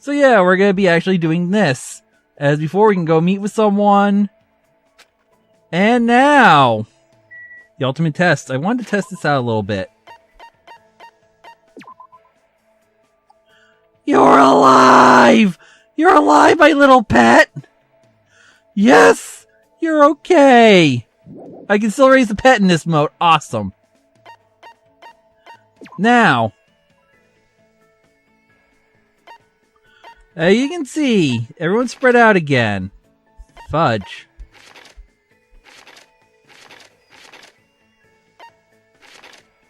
So yeah, we're gonna be actually doing this. As before, we can go meet with someone. And now, the ultimate test. I wanted to test this out a little bit. You're alive! You're alive, my little pet! Yes! You're okay! I can still raise the pet in this mode. Awesome. Now, as you can see, everyone's spread out again. Fudge.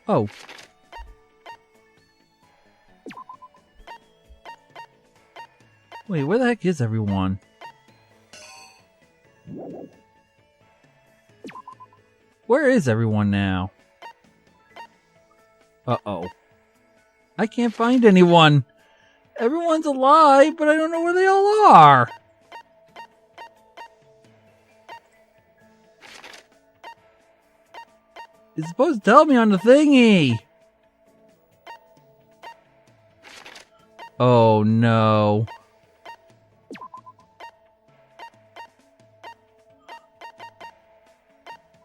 Oh. Wait, where the heck is everyone? Where is everyone now? Uh-oh. I can't find anyone. Everyone's alive, but I don't know where they all are. It's supposed to tell me on the thingy. Oh no.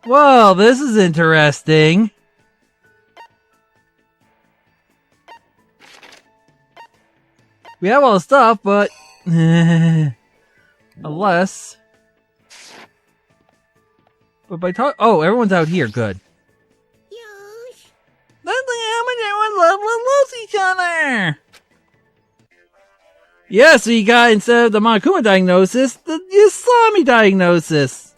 Well, this is interesting. We have all the stuff, but unless, but by talk, oh, everyone's out here. Good. Yes. That's like everyone loves each other. Yeah, so you got, instead of the Monokuma diagnosis, the Yasami diagnosis.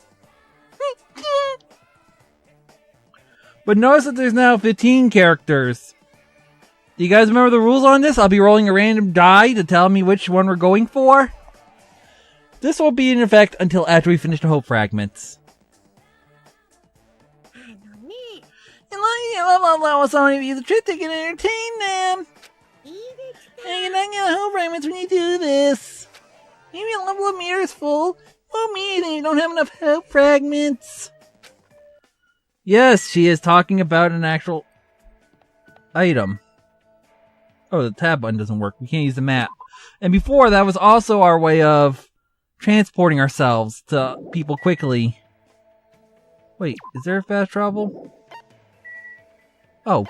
But notice that there's now 15 characters. Do you guys remember the rules on this? I'll be rolling a random die to tell me which one we're going for. This won't be in effect until after we finish the hope fragments. Allow someone to use the trick they can entertain them. And you're not gonna hope fragments when you do this. Maybe a level of mirror is full. Oh me, then you don't have enough hope fragments. Yes, she is talking about an actual item. Oh, the tab button doesn't work. We can't use the map. And before, that was also our way of transporting ourselves to people quickly. Wait, is there fast travel? Oh.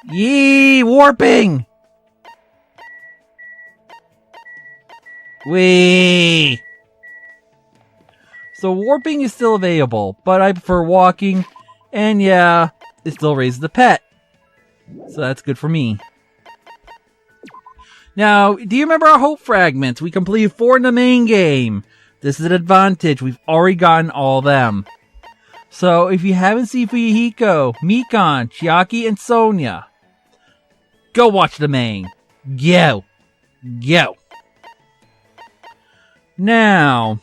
Yee! Warping! Wee! So warping is still available, but I prefer walking, and yeah, it still raises the pet. So that's good for me. Now, do you remember our hope fragments? We completed 4 in the main game. This is an advantage. We've already gotten all of them. So if you haven't seen Fuyuhiko, Mikan, Chiaki, and Sonia, go watch the main. Go. Go. Now,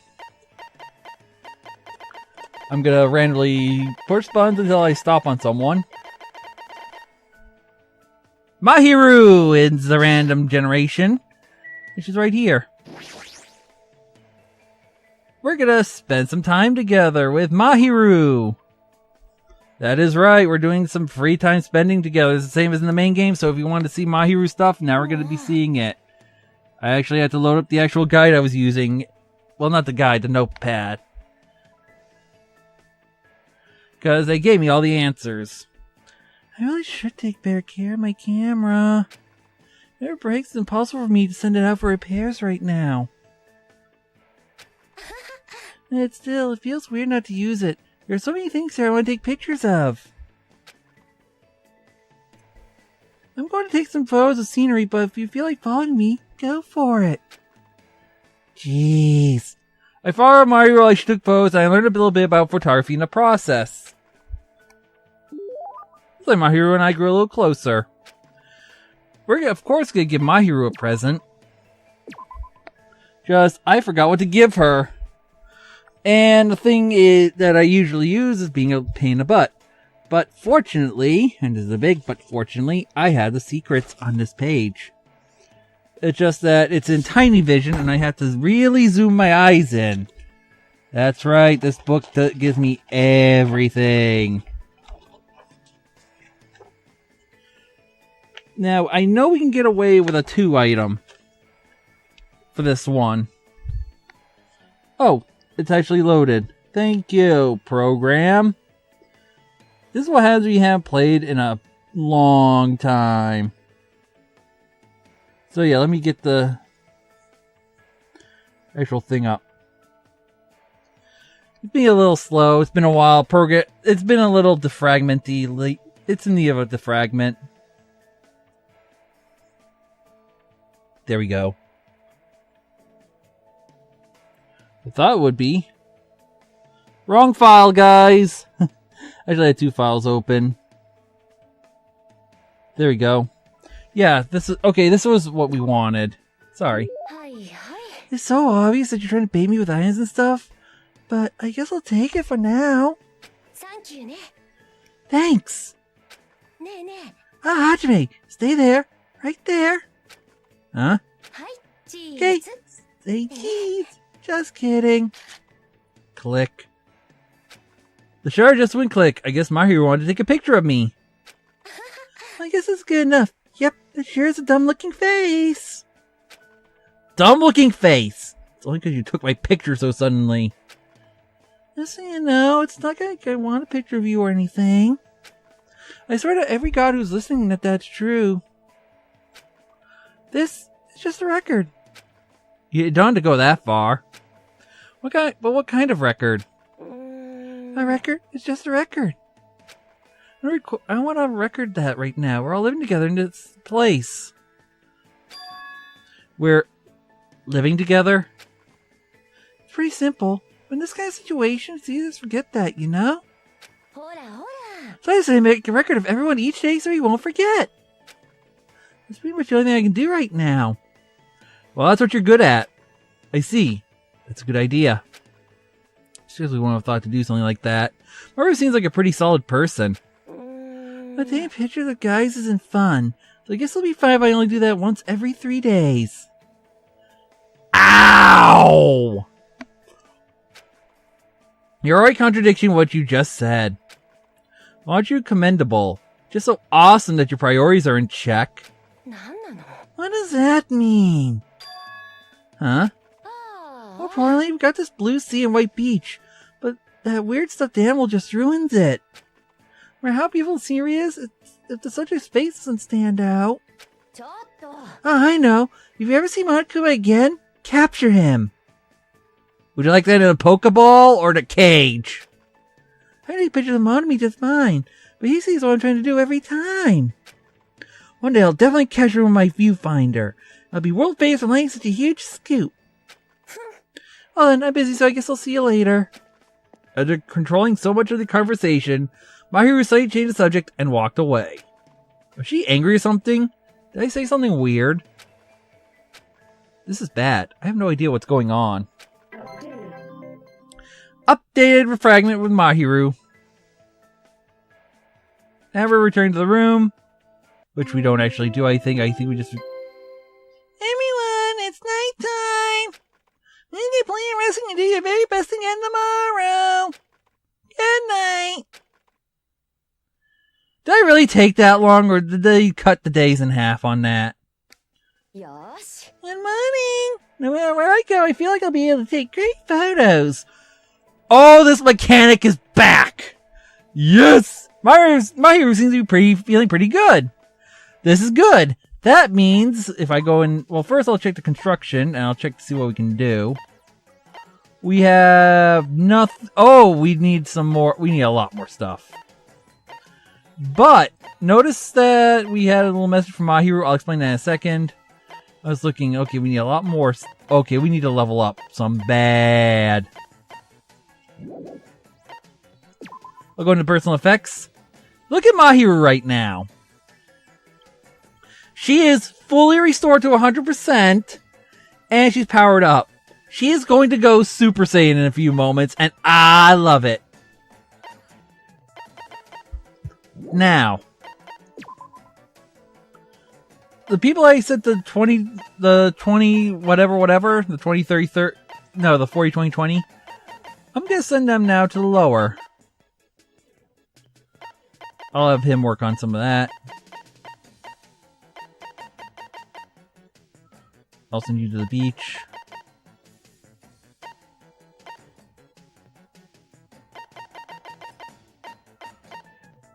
I'm gonna randomly push buttons until I stop on someone. Mahiru is the random generation. She's right here. We're gonna spend some time together with Mahiru. That is right, we're doing some free time spending together. It's the same as in the main game, so if you want to see Mahiru stuff, now we're gonna be seeing it. I actually had to load up the actual guide I was using. Well, not the guide, the notepad. Because they gave me all the answers. I really should take better care of my camera. If it breaks, it's impossible for me to send it out for repairs right now. And still, it feels weird not to use it. There are so many things here I want to take pictures of. I'm going to take some photos of scenery, but if you feel like following me, go for it. Jeez. I followed Mario while she took photos, and I learned a little bit about photography in the process. Looks like Mahiru and I grew a little closer. We're of course going to give Mahiru a present. Just, I forgot what to give her. And the thing is that I usually use is being a pain in the butt. But fortunately, and this is a big but fortunately, I had the secrets on this page. It's just that it's in tiny vision and I have to really zoom my eyes in. That's right, this book gives me everything. Now, I know we can get away with a 2 item. for this one. Oh, it's actually loaded. Thank you, program. This is what happens when you haven't played in a long time. So yeah, let me get the actual thing up. It's been a little slow. It's been a while. It's been a little defragmenty. It's in need of a defragment. There we go. I thought it would be. Wrong file, guys. Actually, I had 2 files open. There we go. Yeah, this was what we wanted. Sorry. It's so obvious that you're trying to bait me with items and stuff, but I guess I'll take it for now. Thanks. Ah, Hajime, stay there. Right there. Huh? Okay. Say cheese. Just kidding. Click. The shutter just went click. I guess Mahiru wanted to take a picture of me. I guess it's good enough. Yep, it sure is a dumb-looking face. Dumb-looking face! It's only because you took my picture so suddenly. Just so you know, it's not like I want a picture of you or anything. I swear to every god who's listening that that's true. This is just a record. You don't have to go that far. What kind of record? A record? It's just a record. I want to record that right now. We're all living together in this place. We're living together? It's pretty simple. In this kind of situation, it's easy to forget that, you know? So I decided to make a record of everyone each day so we won't forget. That's pretty much the only thing I can do right now. Well, that's what you're good at. I see. That's a good idea. Seriously, wouldn't have thought to do something like that. Mahiru seems like a pretty solid person. But taking pictures of guys isn't fun. So I guess it'll be fine if I only do that once every 3 days. Ow! You're already contradicting what you just said. Why aren't you commendable? Just so awesome that your priorities are in check. What does that mean? Huh? Oh, apparently we've got this blue sea and white beach, but that weird stuffed animal just ruins it. No matter how beautiful the scenery is, if the subject's face doesn't stand out. Oh, I know. If you ever see Monokuma again, capture him. Would you like that in a Pokeball or in a cage? I need pictures of Monokuma just fine, but he sees what I'm trying to do every time. One day I'll definitely capture him with my viewfinder. I'll be world famous for laying such a huge scoop. Well then, I'm busy, so I guess I'll see you later. After controlling so much of the conversation, Mahiru suddenly changed the subject and walked away. Was she angry or something? Did I say something weird? This is bad. I have no idea what's going on. Updated fragment with Mahiru. Now we're returning to the room. Which we don't actually do, I think. I think we just... Everyone, it's nighttime! You need to play and resting and do your very best again tomorrow. Good night. Did I really take that long, or did they cut the days in half on that? Yes. Good morning. No matter where I go, I feel like I'll be able to take great photos. Oh, this mechanic is back! Yes! Mahiru seems to be feeling pretty good. This is good. That means if I go in... Well, first I'll check the construction, and I'll check to see what we can do. We have nothing... Oh, we need some more... We need a lot more stuff. But, notice that we had a little message from Mahiru. I'll explain that in a second. I was looking... Okay, we need a lot more... Okay, we need to level up some bad. I'll go into personal effects. Look at Mahiru right now. She is fully restored to 100%, and she's powered up. She is going to go Super Saiyan in a few moments, and I love it. Now, the people I said the 20, whatever, the 20, 30, 30, no, the 40, 20, 20, I'm going to send them now to the lower. I'll have him work on some of that. I'll send you to the beach.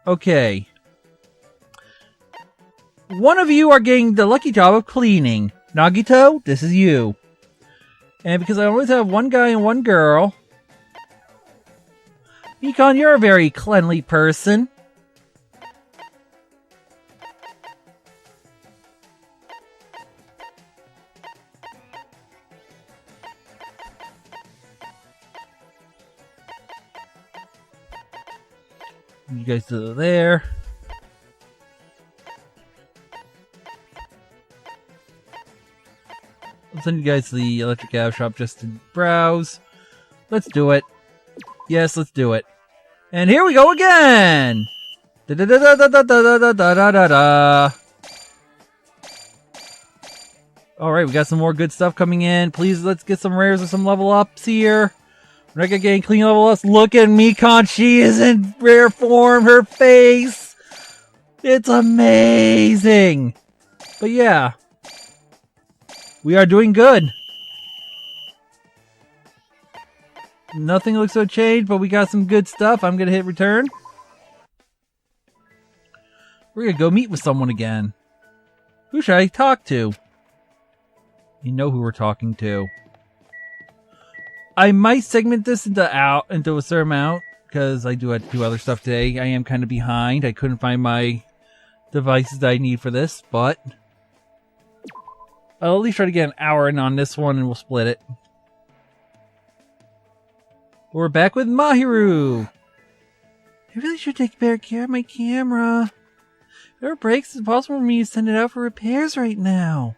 Okay. One of you are getting the lucky job of cleaning. Nagito, this is you. And because I always have one guy and one girl. Mikon, you're a very cleanly person. You guys do there. I'll send you guys to the electric cab shop just to browse. Let's do it. Yes, let's do it. And here we go again! Da da da da da da da da da da da. Alright, we got some more good stuff coming in. Please, let's get some rares or some level ups here. We're not getting clean level ups. Look at Mikon, she is in rare form. Her face! It's amazing! But yeah. We are doing good. Nothing looks to change, but we got some good stuff. I'm gonna hit return. We're gonna go meet with someone again. Who should I talk to? You know who we're talking to. I might segment this into a certain amount, because I do have to do other stuff today. I am kind of behind. I couldn't find my devices that I need for this, but I'll at least try to get an hour in on this one, and we'll split it. We're back with Mahiru. I really should take better care of my camera. If it ever breaks, it's possible for me to send it out for repairs right now.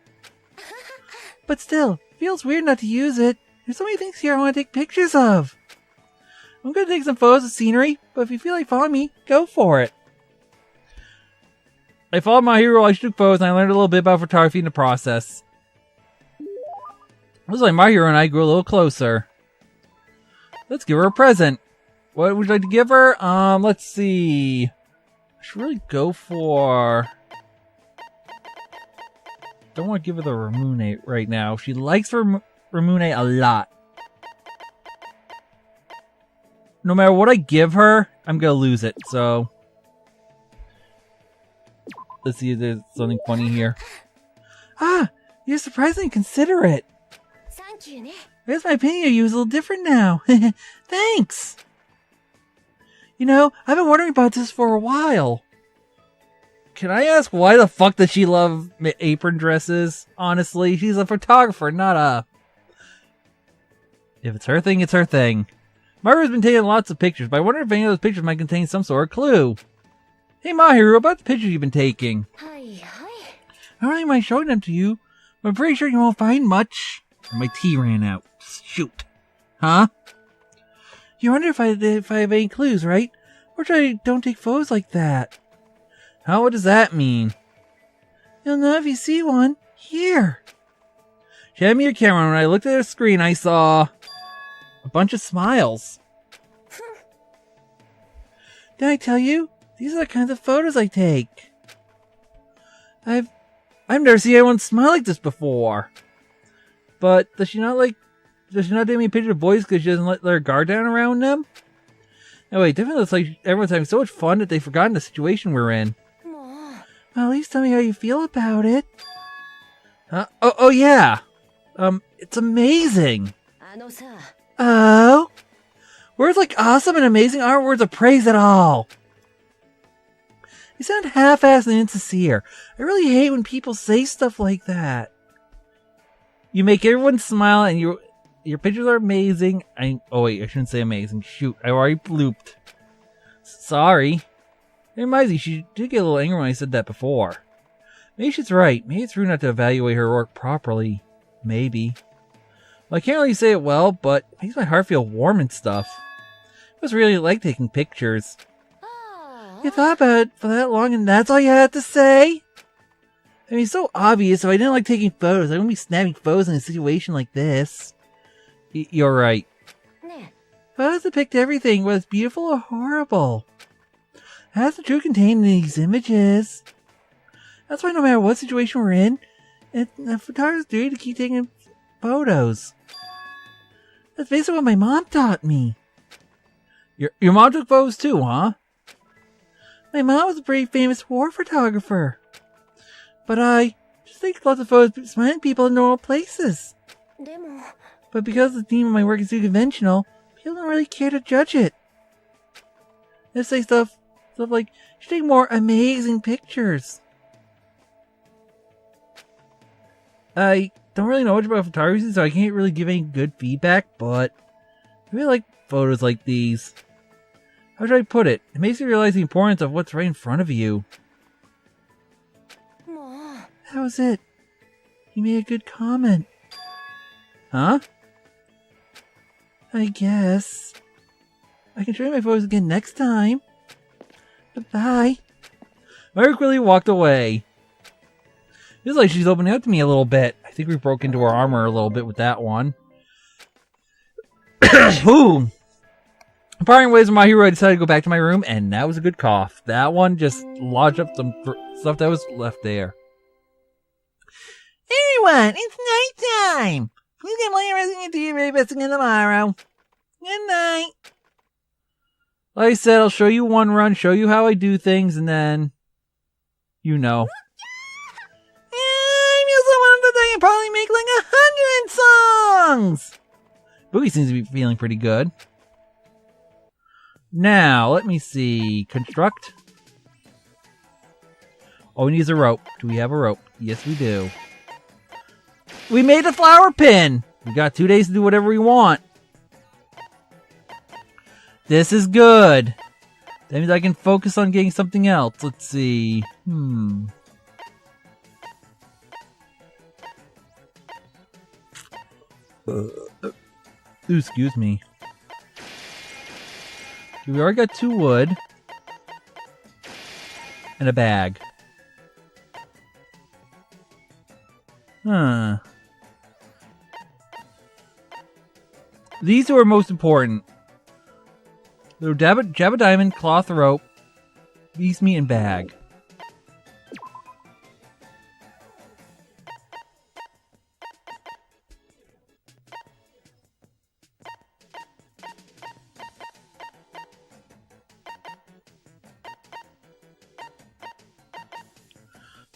But still, it feels weird not to use it. There's so many things here I want to take pictures of. I'm going to take some photos of scenery, but if you feel like following me, go for it. I followed Mahiru while I took photos, and I learned a little bit about photography in the process. Looks like Mahiru and I grew a little closer. Let's give her a present. What would you like to give her? Let's see. I should really go for... Don't want to give her the Ramune right now. She likes Ramune a lot. No matter what I give her, I'm gonna lose it, so... Let's see if there's something funny here. Ah! You're surprisingly considerate! I guess my opinion of you is a little different now. Thanks! You know, I've been wondering about this for a while. Can I ask why the fuck does she love apron dresses? Honestly, she's a photographer, not a... If it's her thing, it's her thing. Mahiru's been taking lots of pictures, but I wonder if any of those pictures might contain some sort of clue. Hey Mahiru, about the pictures you've been taking. I don't really mind showing them to you, but I'm pretty sure you won't find much. My tea ran out. Shoot. Huh? You wonder if I have any clues, right? Or I don't take photos like that. How? What does that mean? You'll know if you see one. Here. She had me your camera, and when I looked at her screen, I saw a bunch of smiles. Did I tell you? These are the kinds of photos I take. I've never seen anyone smile like this before. But does she not take me a picture of boys because she doesn't let her guard down around them? Anyway, it definitely looks like everyone's having so much fun that they've forgotten the situation we're in. Well, at least tell me how you feel about it. Oh yeah. It's amazing. Oh? Words like awesome and amazing aren't words of praise at all. You sound half-assed and insincere. I really hate when people say stuff like that. You make everyone smile and your pictures are amazing. Oh wait, I shouldn't say amazing. Shoot, I already blooped. Sorry. It reminds me, she did get a little angry when I said that before. Maybe she's right. Maybe it's rude not to evaluate her work properly. Maybe. Well, I can't really say it well, but it makes my heart feel warm and stuff. I was really like taking pictures. You thought about it for that long and that's all you had to say? I mean, it's so obvious. If I didn't like taking photos, I wouldn't be snapping photos in a situation like this. You're right. Photos depict everything, whether it's beautiful or horrible. That's the truth contained in these images. That's why no matter what situation we're in, it's a photographer's duty to keep taking photos. That's basically what my mom taught me. Your mom took photos too, huh? My mom was a pretty famous war photographer. But I just take lots of photos of smiling people in normal places. But because the theme of my work is too conventional, people don't really care to judge it. They say stuff like, you should take more amazing pictures. I don't really know much about photography, so I can't really give any good feedback, but I really like photos like these. How should I put it? It makes you realize the importance of what's right in front of you. That was it. You made a good comment. Huh? I guess. I can show you my photos again next time. Bye-bye. Mahiru quickly walked away. Feels like she's opening up to me a little bit. I think we broke into her armor a little bit with that one. Ooh. Parting ways with Mahiru, I decided to go back to my room, and that was a good cough. That one just lodged up some stuff that was left there. Everyone, it's nighttime. Please get plenty of resting and do your very best again tomorrow. Good night. Like I said, I'll show you one run, show you how I do things, and then, you know. I feel so wanted that I can probably make like 100 songs. Boogie seems to be feeling pretty good. Now, let me see. Construct. Oh, we need a rope. Do we have a rope? Yes, we do. We made a flower pin. We got 2 days to do whatever we want. This is good. That means I can focus on getting something else. Let's see. Ooh, excuse me. We already got 2 wood. And a bag. Huh. These two are most important. The Jabba Diamond, Cloth Rope, Beast Meat, and Bag.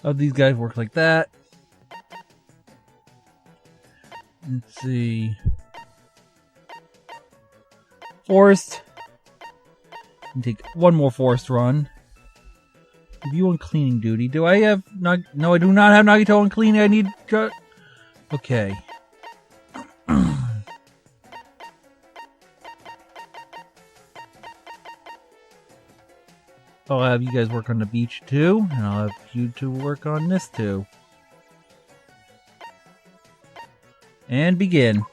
Oh, these guys work like that. Let's see. Forest. And take one more forest run. Give you on cleaning duty. Do I have no, I do not have Nagito on cleaning. I need okay. I'll have you guys work on the beach too, and I'll have you two work on this too. And begin.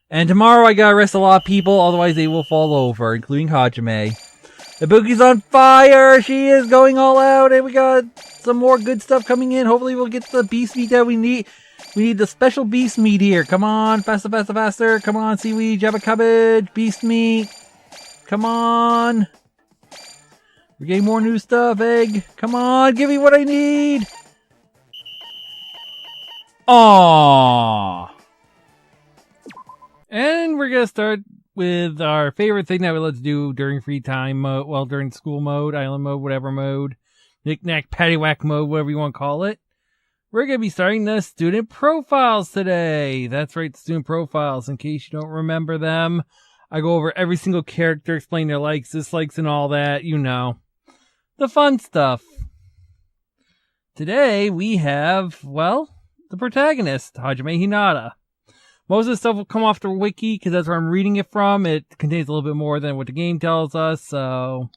And tomorrow I gotta arrest a lot of people, otherwise they will fall over, including Hajime. Ibuki's on fire! She is going all out, and we got some more good stuff coming in. Hopefully we'll get the beast meat that we need. We need the special beast meat here. Come on, faster, faster, faster. Come on, seaweed, jabba cabbage, beast meat. Come on. We're getting more new stuff, egg. Come on, give me what I need. Aww. And we're gonna start with our favorite thing that we love to do during free time mode, well, during school mode, island mode, whatever mode, knick-knack, paddywhack mode, whatever you want to call it. We're gonna be starting the student profiles today. That's right, student profiles. In case you don't remember them, I go over every single character, explain their likes, dislikes, and all that, you know. The fun stuff. Today we have, well, the protagonist, Hajime Hinata. Most of the stuff will come off the wiki because that's where I'm reading it from. It contains a little bit more than what the game tells us, so,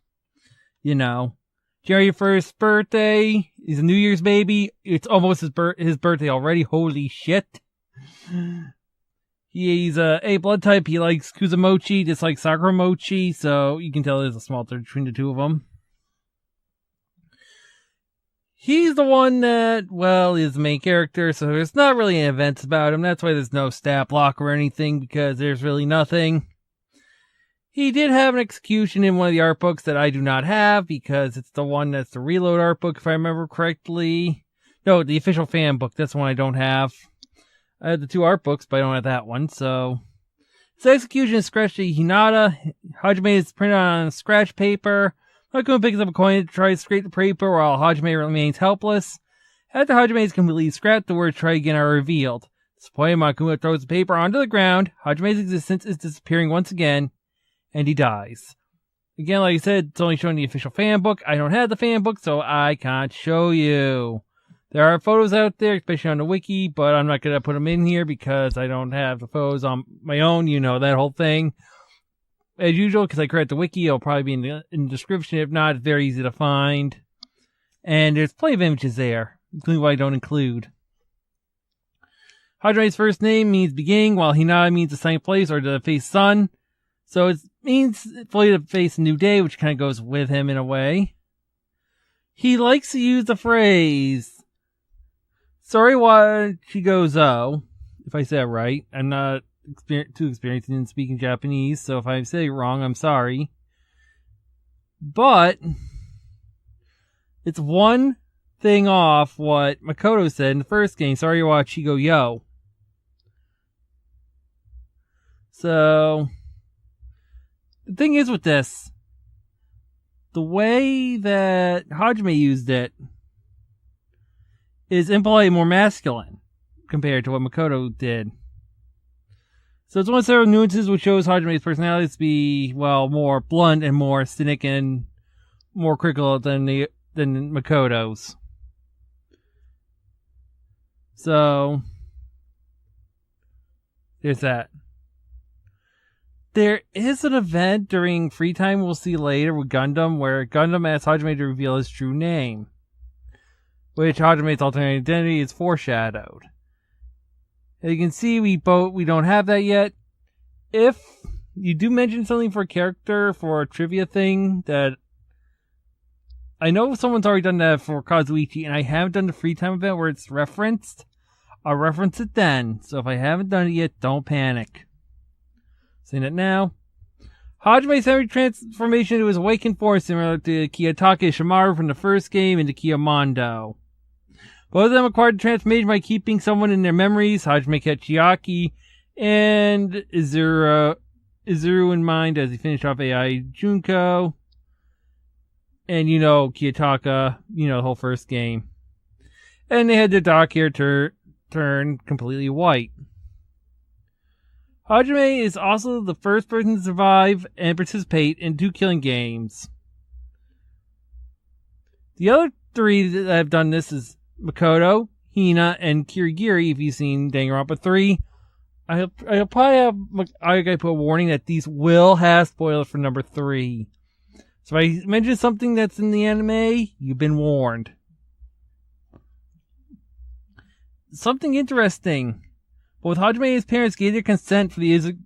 you know. January 1st birthday. He's a New Year's baby. It's almost his birthday already. Holy shit. He's a blood type. He likes Kuzumochi, dislikes Sakura Mochi, so you can tell there's a small difference between the two of them. He's the one that, well, is the main character, so there's not really any events about him. That's why there's no stat block or anything, because there's really nothing. He did have an execution in one of the art books that I do not have, because it's the one that's the Reload art book, if I remember correctly. No, the official fan book, that's the one I don't have. I have the 2 art books, but I don't have that one, so... So execution is scratched to Hinata. Hajime is printed on scratch paper. Makuma picks up a coin to try to scrape the paper while Hajime remains helpless. After Hajime is completely scrapped, the words try again are revealed. Disappointed, Makuma throws the paper onto the ground. Hajime's existence is disappearing once again, and he dies. Again, like I said, it's only showing the official fan book. I don't have the fan book, so I can't show you. There are photos out there, especially on the wiki, but I'm not going to put them in here because I don't have the photos on my own. You know, that whole thing. As usual, because I create the wiki, it'll probably be in the description. If not, it's very easy to find. And there's plenty of images there, including what I don't include. Hajime's first name means beginning, while Hinata means the same place or to face sun. So it means fully to face a new day, which kind of goes with him in a way. He likes to use the phrase, sorry wa chigozo, if I said it right. I'm not too experienced in speaking Japanese, so if I say it wrong, I'm sorry. But it's one thing off what Makoto said in the first game, sorry wa chigo yo. So the thing is with this, the way that Hajime used it is impolite, more masculine compared to what Makoto did. So it's one of several nuances which shows Hajime's personality to be, well, more blunt and more cynic and more critical than Makoto's. So there's that. There is an event during free time we'll see later with Gundam where Gundam asks Hajime to reveal his true name, which Hajime's alternate identity is foreshadowed. As you can see, we don't have that yet. If you do mention something for a character for a trivia thing that I know someone's already done that for Kazuichi, and I haven't done the free time event where it's referenced, I'll reference it then. So if I haven't done it yet, don't panic. Saying it now. Hajime's every transformation into his awakened form similar to Kiyotaka Ishimaru from the first game into Kiyomondo. Both of them acquired the transformation by keeping someone in their memories, Hajime kept Chiaki and Izuru in mind as he finished off AI Junko. And Kiyotaka, the whole first game. And they had their dark hair turn completely white. Hajime is also the first person to survive and participate in 2 killing games. The other 3 that have done this is Makoto, Hina, and Kirigiri. If you've seen Danganronpa 3, I gotta put a warning that these will have spoilers for number 3. So if I mention something that's in the anime, you've been warned. Something interesting. Both Hajime and his parents gave their consent for the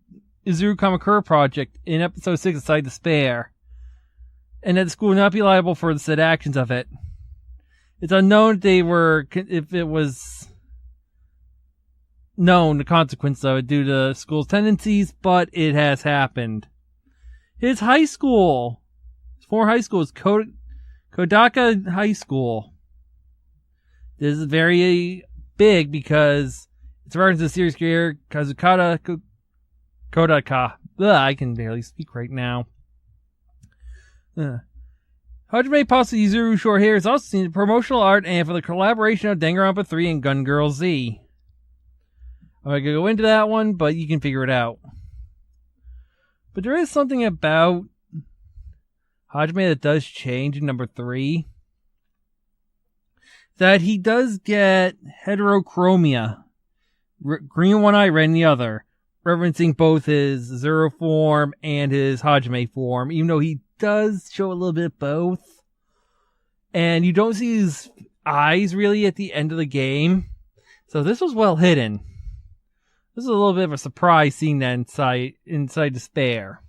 Izuru Kamakura project in episode 6 of Side Despair, and that the school would not be liable for the said actions of it. It's unknown if it was known the consequence of it due to the school's tendencies, but it has happened. His high school, his former high school, is Kodaka High School. This is very big because it's reference to the series creator Kazukata Kodaka. I can barely speak right now. Hajime possibly Yuzuru short hair is also seen in promotional art and for the collaboration of Danganronpa 3 and Gun Girl Z. I'm not going to go into that one, but you can figure it out. But there is something about Hajime that does change in number 3. That he does get heterochromia. Green one eye, red in the other. Referencing both his Zero form and his Hajime form, even though he does show a little bit of both. And you don't see his eyes really at the end of the game. So this was well hidden. This is a little bit of a surprise seeing that inside Despair.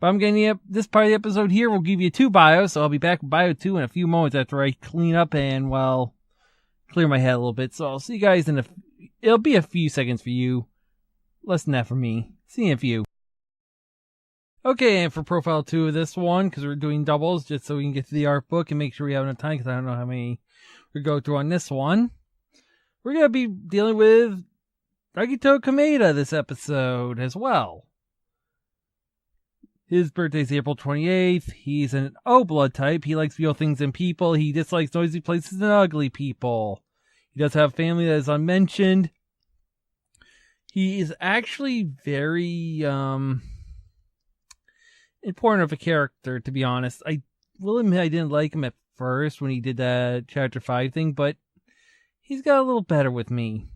But I'm getting this part of the episode here will give you 2 bios, so I'll be back with bio 2 in a few moments after I clean up and, clear my head a little bit. So I'll see you guys it'll be a few seconds for you. Less than that for me. See you in a few. Okay, and for profile 2 of this one, because we're doing doubles, just so we can get to the art book and make sure we have enough time, because I don't know how many we go through on this one. We're going to be dealing with Agito Kameda this episode as well. His birthday's April 28th. He's an O blood type. He likes real things and people. He dislikes noisy places and ugly people. He does have family that is unmentioned. He is actually very important of a character, to be honest. I will admit I didn't like him at first when he did that Chapter 5 thing, but he's got a little better with me.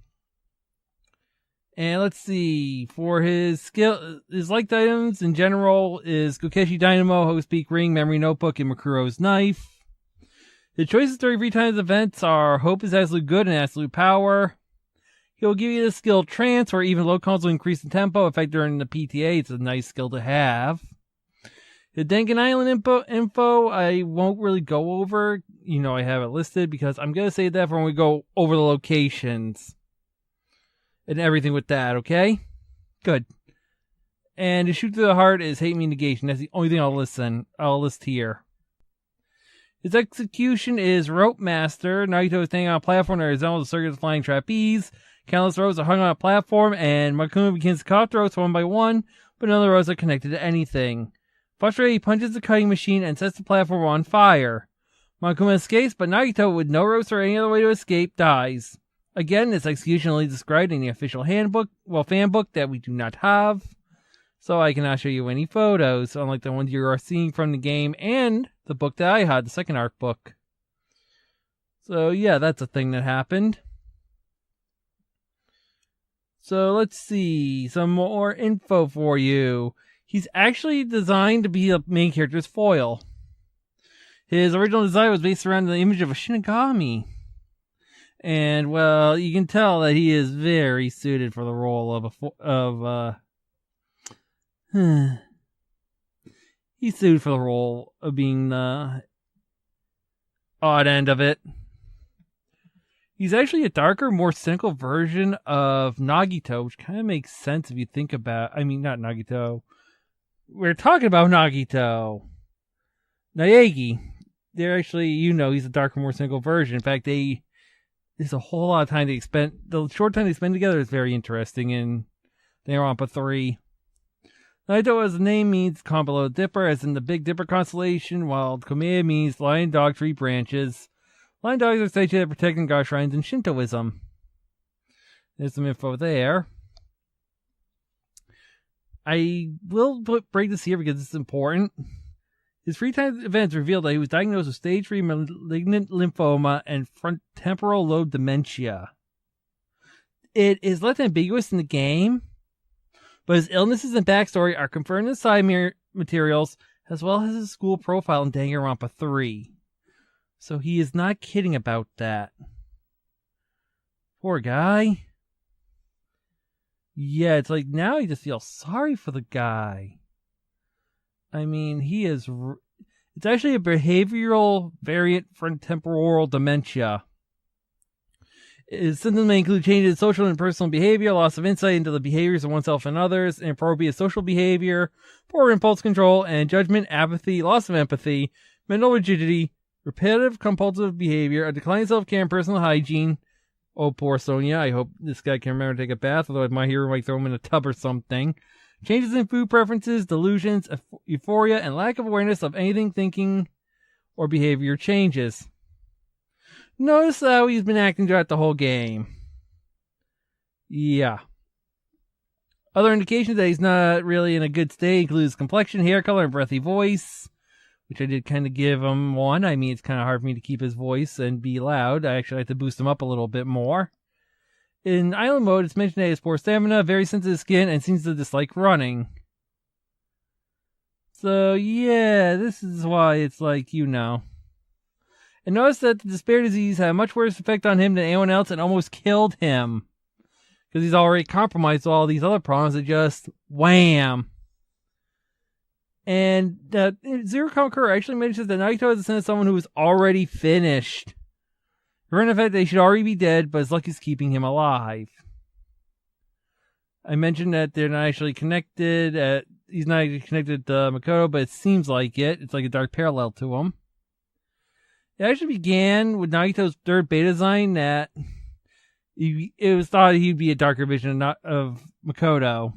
And let's see, for his liked items in general is Gokeshi Dynamo, Host Peak Ring, Memory Notebook, and Makuro's Knife. His choices during free time events are Hope is Absolute Good and Absolute Power. He'll give you the skill Trance, or even low calls will increase the tempo. In fact, during the PTA, it's a nice skill to have. The Dangan Island info, I won't really go over. I have it listed because I'm going to say that for when we go over the locations and everything with that, okay? Good. And to shoot through the heart is hate me negation. That's the only thing I'll list here. His execution is Rope Master. Naruto is standing on a platform that resembles a circus flying trapeze. Countless ropes are hung on a platform, and Makuma begins to cut ropes one by one, but none of the ropes are connected to anything. Frustrated, he punches the cutting machine and sets the platform on fire. Makuma escapes, but Naruto, with no ropes or any other way to escape, dies. Again, this execution only described in the official fanbook that we do not have, so I cannot show you any photos, unlike the ones you are seeing from the game and the book that I had, the second art book. So yeah, that's a thing that happened. So let's see, some more info for you. He's actually designed to be the main character's foil. His original design was based around the image of a Shinigami. And, well, you can tell that he is very suited for the role he's suited for the role of being the odd end of it. He's actually a darker, more cynical version of Nagito, which kind of makes sense if you think about... not Nagito. We're talking about Nagito. Naegi. They're actually, he's a darker, more cynical version. In fact, there's a whole lot of time they spend. The short time they spend together is very interesting in Danganronpa 3. Naito as the name means calm below the Dipper, as in the Big Dipper constellation, while Komiya means lion, dog, tree branches. Lion dogs are said to protect god shrines in Shintoism. There's some info there. I will break this here because it's important. His free time events revealed that he was diagnosed with stage 3 malignant lymphoma and frontotemporal lobe dementia. It is less ambiguous in the game, but his illnesses and backstory are confirmed in the side materials, as well as his school profile in Danganronpa 3. So he is not kidding about that. Poor guy. Yeah, it's like now you just feel sorry for the guy. He is... It's actually a behavioral variant frontotemporal dementia. His symptoms may include changes in social and personal behavior, loss of insight into the behaviors of oneself and others, inappropriate social behavior, poor impulse control and judgment, apathy, loss of empathy, mental rigidity, repetitive compulsive behavior, a decline in self-care and personal hygiene. Oh, poor Sonia. I hope this guy can remember to take a bath, otherwise Mahiru might throw him in a tub or something. Changes in food preferences, delusions, euphoria, and lack of awareness of anything, thinking, or behavior changes. Notice how he's been acting throughout the whole game. Yeah. Other indications that he's not really in a good state includes complexion, hair color, and breathy voice, which I did kind of give him one. It's kind of hard for me to keep his voice and be loud. I actually have to boost him up a little bit more. In island mode, it's mentioned that he has poor stamina, very sensitive skin, and seems to dislike running. So, yeah, this is why it's like, And notice that the despair disease had a much worse effect on him than anyone else and almost killed him. Because he's already compromised all these other problems that just wham. And Zero Kamakura actually mentions that Naito is the son of someone who is already finished. Regarding the fact that he should already be dead, but his luck is keeping him alive. I mentioned that they're not actually connected. He's not actually connected to Makoto, but it seems like it. It's like a dark parallel to him. It actually began with Naito's third beta design that it was thought he'd be a darker vision of Makoto.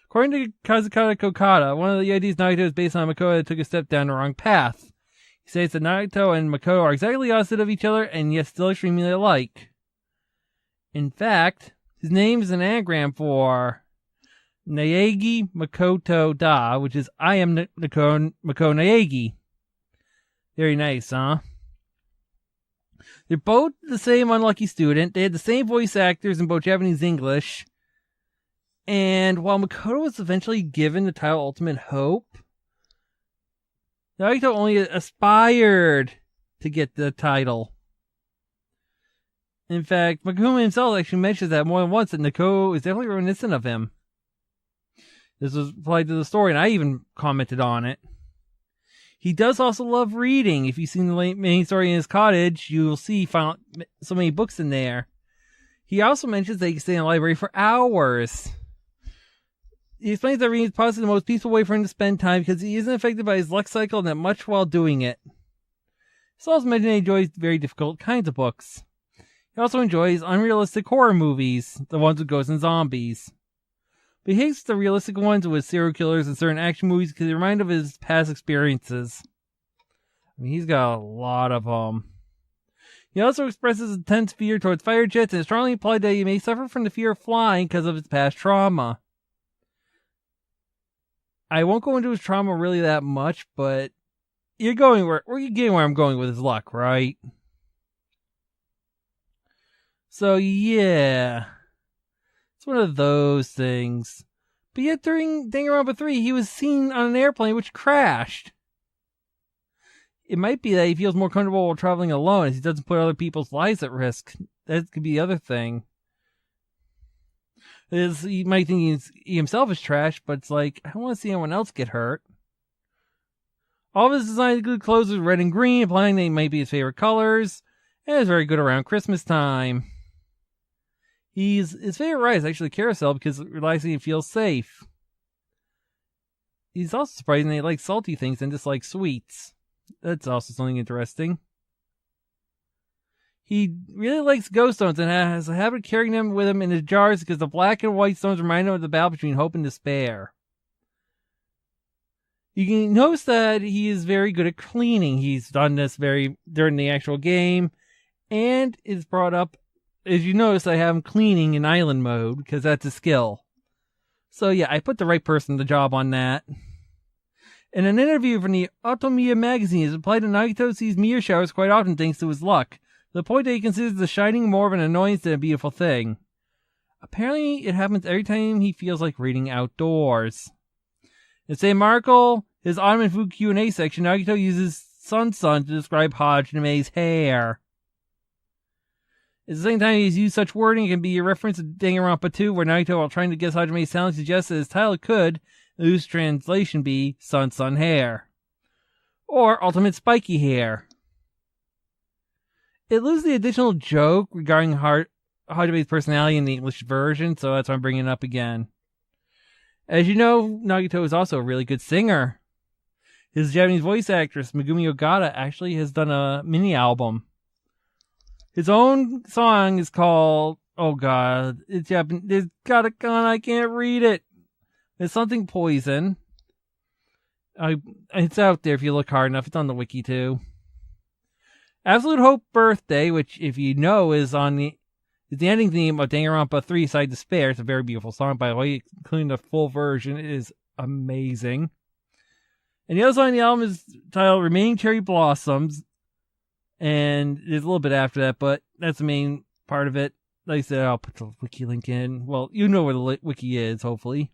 Of According to Kazukata Kokata, one of the ideas Nagito is based on Makoto that took a step down the wrong path. He states that Nagito and Makoto are exactly opposite of each other and yet still extremely alike. In fact, his name is an anagram for Naegi Makoto Da, which is I am Mako Naegi. Very nice, huh? They're both the same unlucky student. They had the same voice actors in both Japanese and English. And while Makoto was eventually given the title Ultimate Hope, Nagito only aspired to get the title. In fact, Makoto himself actually mentions that more than once that Makoto is definitely reminiscent of him. This was applied to the story, and I even commented on it. He does also love reading. If you've seen the main story in his cottage, you will see found so many books in there. He also mentions that he can stay in the library for hours. He explains that reading is possibly the most peaceful way for him to spend time because he isn't affected by his luck cycle and that much while doing it. He also mentioned that he enjoys very difficult kinds of books. He also enjoys unrealistic horror movies, the ones with ghosts and zombies. But he hates the realistic ones with serial killers and certain action movies because they remind him of his past experiences. I mean, he's got a lot of them. He also expresses intense fear towards fighter jets and is strongly implied that he may suffer from the fear of flying because of his past trauma. I won't go into his trauma really that much, but you're getting where I'm going with his luck, right? So yeah. It's one of those things. But yet during Danganronpa 3, he was seen on an airplane which crashed. It might be that he feels more comfortable while traveling alone as he doesn't put other people's lives at risk. That could be the other thing. He might think he himself is trash, but it's like, I don't want to see anyone else get hurt. All of his designs include clothes with red and green, implying they might be his favorite colors, and is very good around Christmas time. His favorite ride is actually Carousel because it's relaxing and feels safe. He's also surprising that he likes salty things and dislikes sweets. That's also something interesting. He really likes ghost stones and has a habit of carrying them with him in his jars because the black and white stones remind him of the battle between hope and despair. You can notice that he is very good at cleaning. He's done this during the actual game, and is brought up. As you notice, I have him cleaning in island mode, because that's a skill. So yeah, I put the right person the job on that. In an interview from the Otomiya magazine, it's implied that Nagito sees meteor showers quite often thanks to his luck, to the point that he considers the shining more of an annoyance than a beautiful thing. Apparently, it happens every time he feels like reading outdoors. In the same article, his Ottoman food Q&A section, Nagito uses sun to describe Hajime's hair. At the same time, he's used such wording, it can be a reference to Danganronpa 2, where Nagito, while trying to guess Hajime's sound, suggests that his title could, in loose translation, be Sun Hair. Or Ultimate Spiky Hair. It loses the additional joke regarding Hajime's personality in the English version, so that's why I'm bringing it up again. As you know, Nagito is also a really good singer. His Japanese voice actress, Megumi Ogata, actually has done a mini-album. His own song is called, oh god, it's Japanese, it's got a gun, I can't read it. It's something poison. It's out there if you look hard enough, it's on the wiki too. Absolute Hope Birthday, which if you know is the ending theme of Danganronpa 3 Side Despair. It's a very beautiful song, by the way, including the full version. It is amazing. And the other song on the album is titled Remaining Cherry Blossoms. And there's a little bit after that, but that's the main part of it. Like I said, I'll put the wiki link in. Well, you know where the wiki is, hopefully.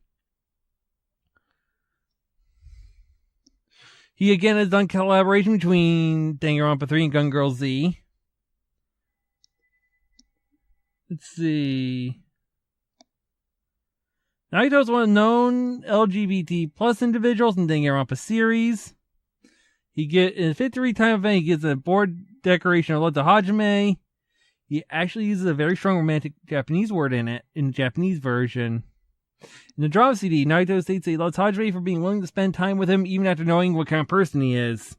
He again has done collaboration between Danganronpa 3 and Gun Girl Z. Let's see. Nagito is one of the known LGBT plus individuals in the Danganronpa series. In a 53-time event, he gives a board decoration of love to Hajime. He actually uses a very strong romantic Japanese word in it, in the Japanese version. In the drama CD, Nagito states that he loves Hajime for being willing to spend time with him even after knowing what kind of person he is.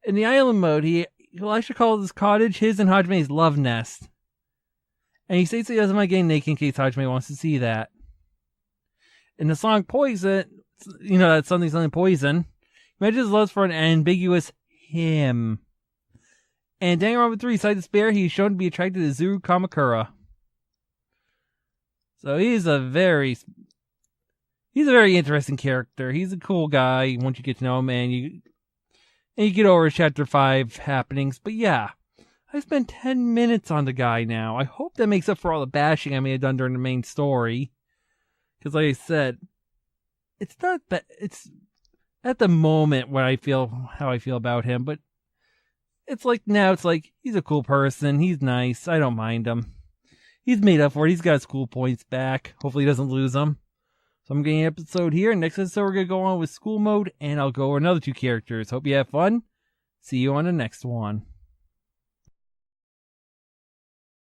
In the island mode, he'll actually call his cottage his and Hajime's love nest. And he states that he doesn't mind getting naked in case Hajime wants to see that. In the song Poison, that something poison, he mentions his love for an ambiguous him. And Danganronpa 3, Side Despair, he is shown to be attracted to Zuru Kamakura. So he's a very interesting character. He's a cool guy once you get to know him, and you get over Chapter 5 happenings. But yeah, I spent 10 minutes on the guy now. I hope that makes up for all the bashing I may have done during the main story. Because like I said, it's not that, it's at the moment how I feel about him, but it's like he's a cool person. He's nice. I don't mind him. He's made up for it. He's got his cool points back. Hopefully he doesn't lose them. So I'm getting an episode here. Next episode we're going to go on with school mode, and I'll go over another 2 characters. Hope you have fun. See you on the next one.